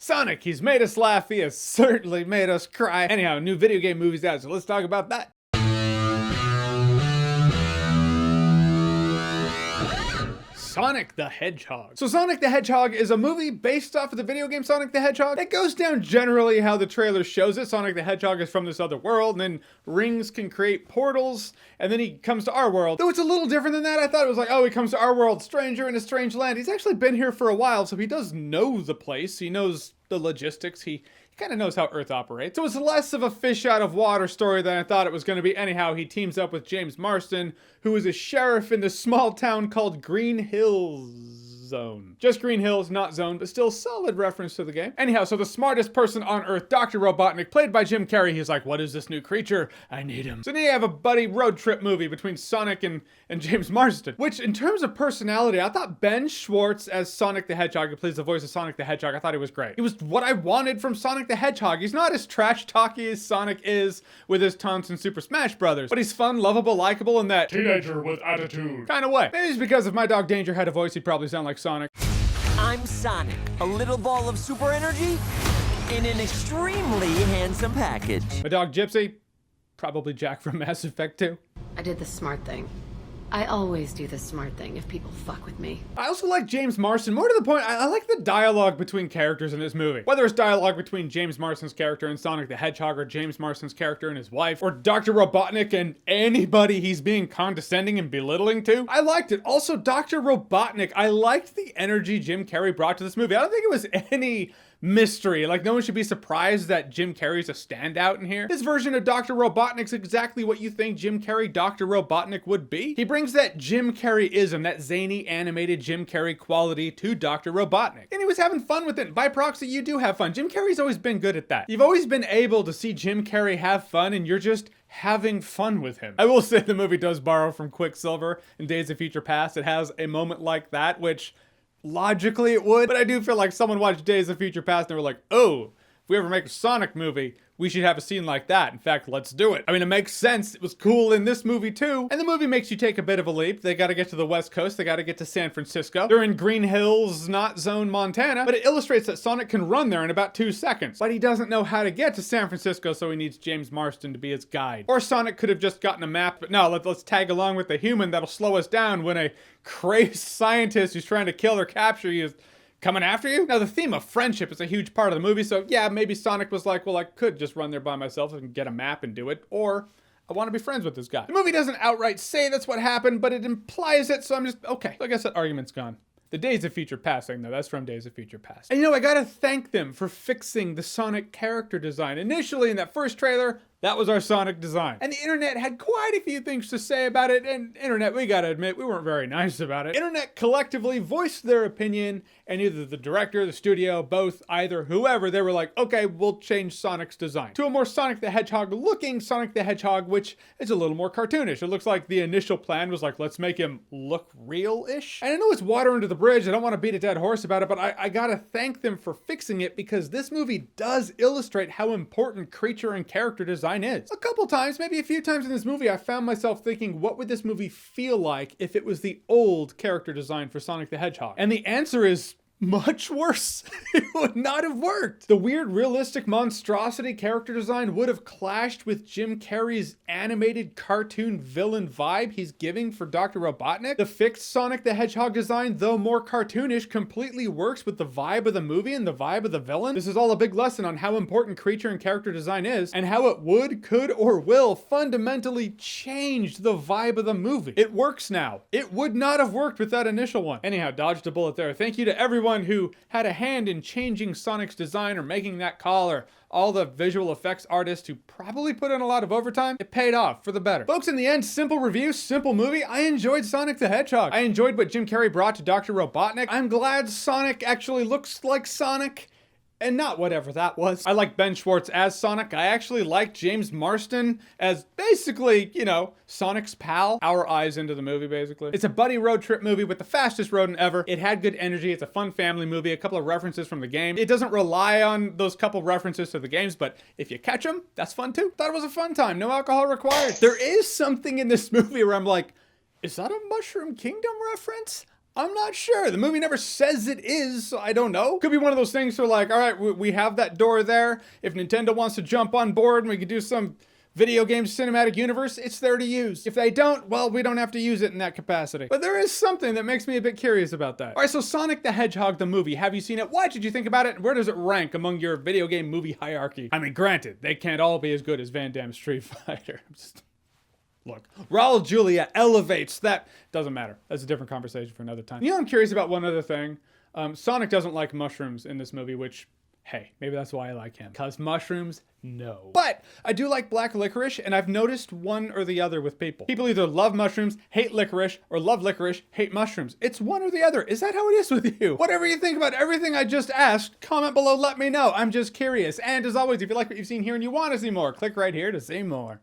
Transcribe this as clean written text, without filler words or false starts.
Sonic, he's made us laugh, he has certainly made us cry. Anyhow, new video game movie's out, so let's talk about that. Sonic the Hedgehog. So Sonic the Hedgehog is a movie based off of the video game Sonic the Hedgehog. It goes down generally how the trailer shows it. Sonic the Hedgehog is from this other world, and then rings can create portals, and then he comes to our world. Though it's a little different than that. I thought it was like, oh, he comes to our world, stranger in a strange land. He's actually been here for a while, so he does know the place. He knows the logistics. He kind of knows how Earth operates. So it's less of a fish out of water story than I thought it was going to be. Anyhow, he teams up with James Marsden, who is a sheriff in this small town called Green Hills Zone. Just Green Hills, not Zone, but still solid reference to the game. Anyhow, so the smartest person on Earth, Dr. Robotnik, played by Jim Carrey, he's like, what is this new creature? I need him. So now you have a buddy road trip movie between Sonic and James Marsden, which in terms of personality, I thought Ben Schwartz as Sonic the Hedgehog, who plays the voice of Sonic the Hedgehog, I thought he was great. He was what I wanted from Sonic the Hedgehog. He's not as trash talky as Sonic is with his taunts in Super Smash Brothers, but he's fun, lovable, likable in that teenager with attitude kind of way. Maybe it's because if my dog Danger had a voice, he'd probably sound like Sonic. I'm Sonic, a little ball of super energy in an extremely handsome package. My dog Gypsy, probably Jack from Mass Effect 2. I did the smart thing. I always do the smart thing if people fuck with me. I also like James Marsden. More to the point, I like the dialogue between characters in this movie. Whether it's dialogue between James Marsden's character and Sonic the Hedgehog, or James Marsden's character and his wife, or Dr. Robotnik and anybody he's being condescending and belittling to. I liked it. Also, Dr. Robotnik, I liked the energy Jim Carrey brought to this movie. I don't think it was any mystery. Like, no one should be surprised that Jim Carrey's a standout in here. This version of Dr. Robotnik's exactly what you think Jim Carrey Dr. Robotnik would be. He brings that Jim Carrey-ism, that zany, animated Jim Carrey quality to Dr. Robotnik. And he was having fun with it. By proxy, you do have fun. Jim Carrey's always been good at that. You've always been able to see Jim Carrey have fun, and you're just having fun with him. I will say the movie does borrow from Quicksilver in Days of Future Past. It has a moment like that, which logically it would, but I do feel like someone watched Days of Future Past and they were like, oh, if we ever make a Sonic movie, we should have a scene like that. In fact, let's do it. I mean, it makes sense. It was cool in this movie too. And the movie makes you take a bit of a leap. They gotta get to the West Coast. They gotta get to San Francisco. They're in Green Hills, not Zone, Montana, but it illustrates that Sonic can run there in about 2 seconds. But he doesn't know how to get to San Francisco, so he needs James Marsden to be his guide. Or Sonic could have just gotten a map, but no, let's tag along with the human that'll slow us down when a crazed scientist who's trying to kill or capture you is coming after you? Now, the theme of friendship is a huge part of the movie, so yeah, maybe Sonic was like, well, I could just run there by myself and get a map and do it, or I want to be friends with this guy. The movie doesn't outright say that's what happened, but it implies it, so I'm just, okay. So I guess that argument's gone. The Days of Future Past thing, though, that's from Days of Future Past. And you know, I gotta thank them for fixing the Sonic character design. Initially, in that first trailer, that was our Sonic design. And the internet had quite a few things to say about it, and internet, we gotta admit, we weren't very nice about it. Internet collectively voiced their opinion, and either the director, the studio, both, either, whoever, they were like, okay, we'll change Sonic's design to a more Sonic the Hedgehog looking Sonic the Hedgehog, which is a little more cartoonish. It looks like the initial plan was like, let's make him look real-ish. And I know it's water under the bridge, I don't want to beat a dead horse about it, but I gotta thank them for fixing it, because this movie does illustrate how important creature and character design is. A couple times, maybe a few times in this movie, I found myself thinking, what would this movie feel like if it was the old character design for Sonic the Hedgehog? And the answer is much worse. It would not have worked. The weird, realistic monstrosity character design would have clashed with Jim Carrey's animated cartoon villain vibe he's giving for Dr. Robotnik. The fixed Sonic the Hedgehog design, though more cartoonish, completely works with the vibe of the movie and the vibe of the villain. This is all a big lesson on how important creature and character design is, and how it would, could, or will fundamentally change the vibe of the movie. It works now. It would not have worked with that initial one. Anyhow, dodged a bullet there. Thank you to everyone who had a hand in changing Sonic's design or making that call, or all the visual effects artists who probably put in a lot of overtime. It paid off for the better. Folks, in the end, simple review, simple movie. I enjoyed Sonic the Hedgehog. I enjoyed what Jim Carrey brought to Dr. Robotnik. I'm glad Sonic actually looks like Sonic, and not whatever that was. I like Ben Schwartz as Sonic. I actually like James Marsden as basically, you know, Sonic's pal. Our eyes into the movie, basically. It's a buddy road trip movie with the fastest rodent ever. It had good energy. It's a fun family movie. A couple of references from the game. It doesn't rely on those couple references to the games, but if you catch them, that's fun too. Thought it was a fun time. No alcohol required. There is something in this movie where I'm like, is that a Mushroom Kingdom reference? I'm not sure. The movie never says it is, so I don't know. Could be one of those things where like, all right, we have that door there. If Nintendo wants to jump on board and we could do some video game cinematic universe, it's there to use. If they don't, well, we don't have to use it in that capacity. But there is something that makes me a bit curious about that. All right, so Sonic the Hedgehog, the movie, have you seen it? What did you think about it? Where does it rank among your video game movie hierarchy? I mean, granted, they can't all be as good as Van Damme's Street Fighter. Look, Raul Julia elevates that. Doesn't matter. That's a different conversation for another time. You know, I'm curious about one other thing. Sonic doesn't like mushrooms in this movie, which, hey, maybe that's why I like him. Because mushrooms, no. But I do like black licorice, and I've noticed one or the other with people. People either love mushrooms, hate licorice, or love licorice, hate mushrooms. It's one or the other. Is that how it is with you? Whatever you think about everything I just asked, comment below, let me know. I'm just curious. And as always, if you like what you've seen here and you want to see more, click right here to see more.